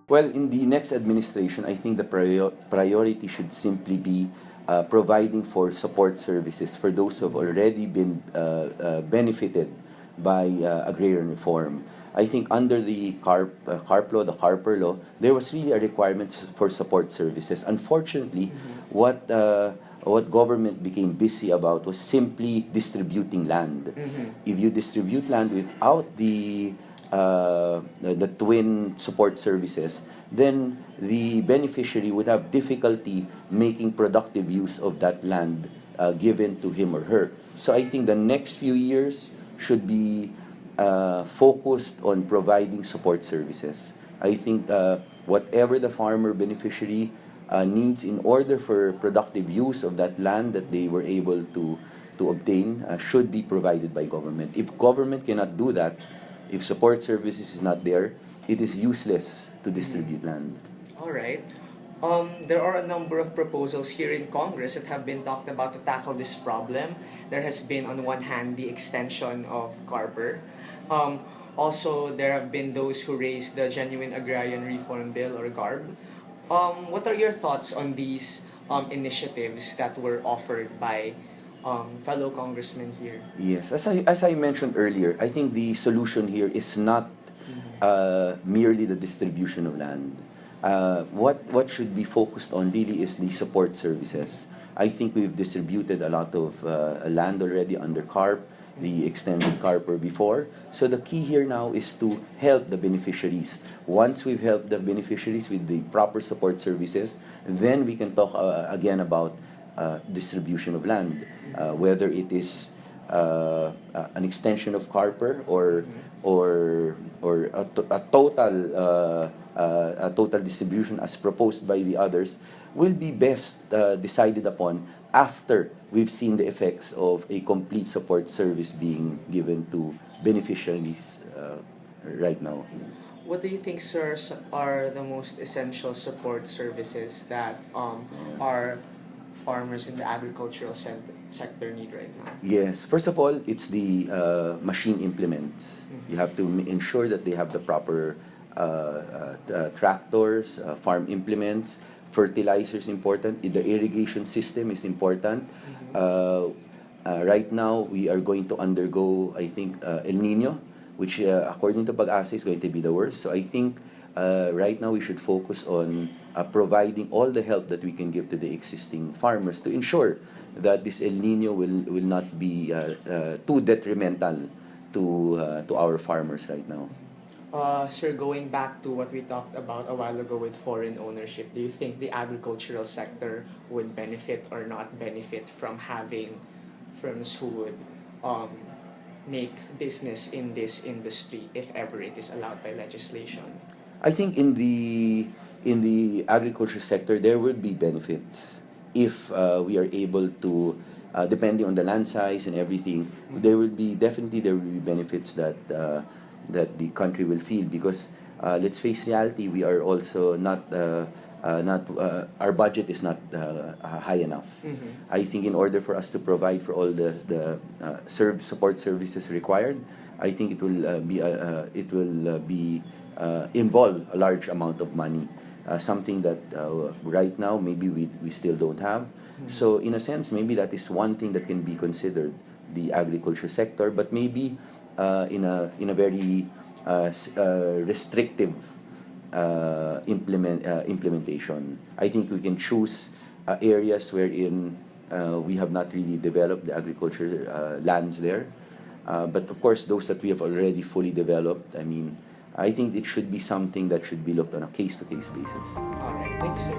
Well, in the next administration, I think the priority should simply be providing for support services for those who have already been benefited by agrarian reform. I think under the CARP law, the Carper law, there was really a requirement for support services. Unfortunately, what government became busy about was simply distributing land. If you distribute land without the twin support services, then the beneficiary would have difficulty making productive use of that land given to him or her. So I think the next few years should be focused on providing support services. I think whatever the farmer beneficiary needs in order for productive use of that land that they were able to obtain should be provided by government. If government cannot do that, if support services is not there, it is useless to distribute land. All right. There are a number of proposals here in Congress that have been talked about to tackle this problem. There has been, on one hand, the extension of Carper. Also, there have been those who raised the Genuine Agrarian Reform Bill, or GARB. What are your thoughts on these initiatives that were offered by fellow congressmen here? Yes, as I mentioned earlier, I think the solution here is not merely the distribution of land. What should be focused on really is the support services. I think we've distributed a lot of land already under CARP, the extended CARPer before. So the key here now is to help the beneficiaries. Once we've helped the beneficiaries with the proper support services, then we can talk again about distribution of land, whether it is an extension of Carper or a total distribution as proposed by the others will be best decided upon after we've seen the effects of a complete support service being given to beneficiaries right now. What do you think, sir, are the most essential support services that our farmers in the agricultural sector need right now? Yes, first of all, it's the machine implements. You have to ensure that they have the proper tractors, farm implements, fertilizers important. The irrigation system is important. Right now, we are going to undergo, I think, El Nino, which according to Pag-asa is going to be the worst. So I think right now we should focus on providing all the help that we can give to the existing farmers to ensure that this El Nino will not be too detrimental to our farmers right now. Sir, going back to what we talked about a while ago with foreign ownership, do you think the agricultural sector would benefit or not benefit from having firms who would make business in this industry if ever it is allowed by legislation? I think in the agriculture sector there would be benefits if we are able to, depending on the land size and everything, there will be benefits that the country will feel because let's face reality, we are also not our budget is not high enough. I think in order for us to provide for all the support services required, I think it will be involve a large amount of money, something that right now maybe we still don't have. So in a sense, maybe that is one thing that can be considered, the agriculture sector, but maybe in a very restrictive implementation. I think we can choose areas wherein we have not really developed the agriculture lands there. But of course, those that we have already fully developed, I mean, I think it should be something that should be looked on a case-to-case basis. All right, thank you, sir.